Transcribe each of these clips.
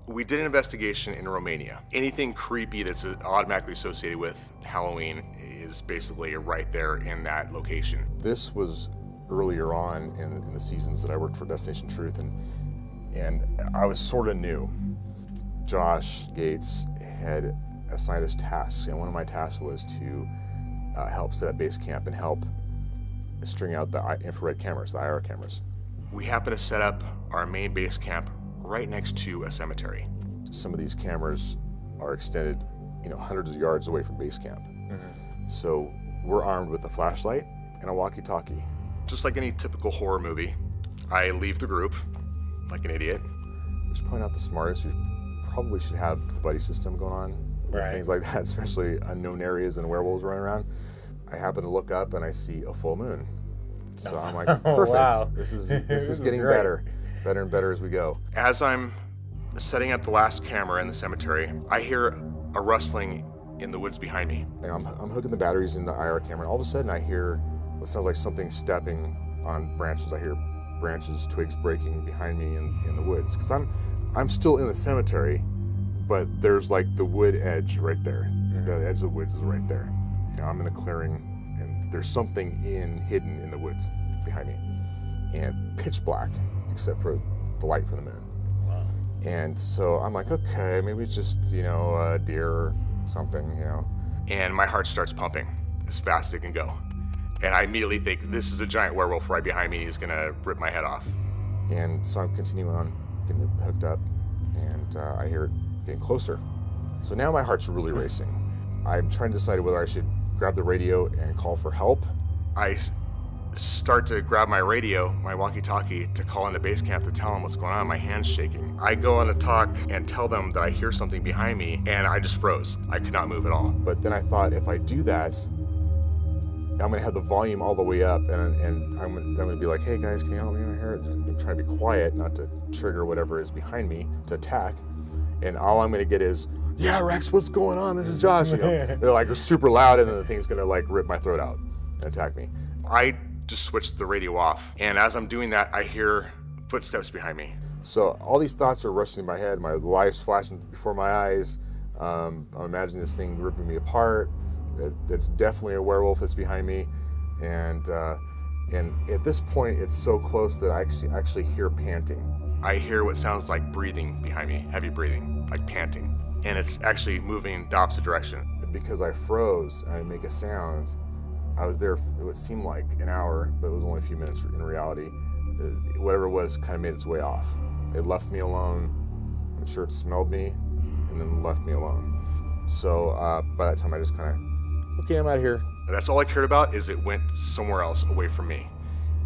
We did an investigation in Romania. Anything creepy that's automatically associated with Halloween is basically right there in that location. This was earlier on in the seasons that I worked for Destination Truth, and I was sort of new. Josh Gates had assigned us tasks, and one of my tasks was to help set up base camp and help string out the infrared cameras, the IR cameras. We happened to set up our main base camp right next to a cemetery. Some of these cameras are extended, hundreds of yards away from base camp. Mm-hmm. So we're armed with a flashlight and a walkie-talkie. Just like any typical horror movie, I leave the group like an idiot. Just point out the smartest. You probably should have the buddy system going on, right. Things like that, especially unknown areas and werewolves running around. I happen to look up and I see a full moon. So I'm like, perfect. Wow. This is getting great. better and better as we go. As I'm setting up the last camera in the cemetery, I hear a rustling in the woods behind me. And I'm hooking the batteries in the IR camera, and all of a sudden I hear what sounds like something stepping on branches. I hear branches, twigs breaking behind me in the woods. Because I'm still in the cemetery, but there's like the wood edge right there. Mm-hmm. The edge of the woods is right there. I'm in the clearing, and there's something hidden in the woods behind me. And pitch black, except for the light from the moon. Wow. And so I'm like, okay, maybe it's just, a deer or something, And my heart starts pumping as fast as it can go. And I immediately think, this is a giant werewolf right behind me. He's gonna rip my head off. And so I'm continuing on, getting it hooked up, and I hear it getting closer. So now my heart's really racing. I'm trying to decide whether I should grab the radio and call for help. I start to grab my radio, my walkie-talkie, to call into base camp to tell them what's going on. My hand's shaking. I go on to talk and tell them that I hear something behind me, and I just froze. I could not move at all. But then I thought, if I do that, I'm gonna have the volume all the way up, and I'm gonna be like, hey guys, can you help me out here? I'm trying to be quiet, not to trigger whatever is behind me to attack. And all I'm gonna get is, yeah, Rex, what's going on? This is Josh. They're like super loud, and then the thing's gonna like rip my throat out and attack me. I just switched the radio off, and as I'm doing that, I hear footsteps behind me. So all these thoughts are rushing in my head. My life's flashing before my eyes. I'm imagining this thing ripping me apart. That's definitely a werewolf that's behind me, and at this point, it's so close that I actually hear panting. I hear what sounds like breathing behind me, heavy breathing, like panting, and it's actually moving the opposite direction. Because I froze and I make a sound, I was there, it would seem like an hour, but it was only a few minutes in reality. Whatever it was kind of made its way off. It left me alone. I'm sure it smelled me and then left me alone. So by that time I just kind of, okay, I'm out of here. And that's all I cared about, is it went somewhere else away from me,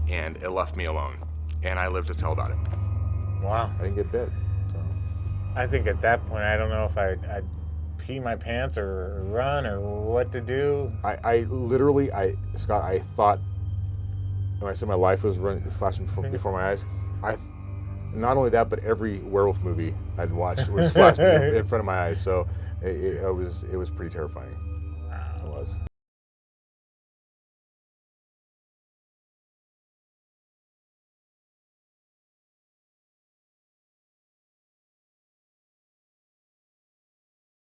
and it left me alone. And I lived to tell about it. Wow. I didn't get bit. So. I think at that point, I don't know if I'd pee my pants or run or what to do. I literally, Scott, I thought, when I said my life was flashing before my eyes, not only that, but every werewolf movie I'd watched was flashed in front of my eyes. So it was pretty terrifying. Wow. It was.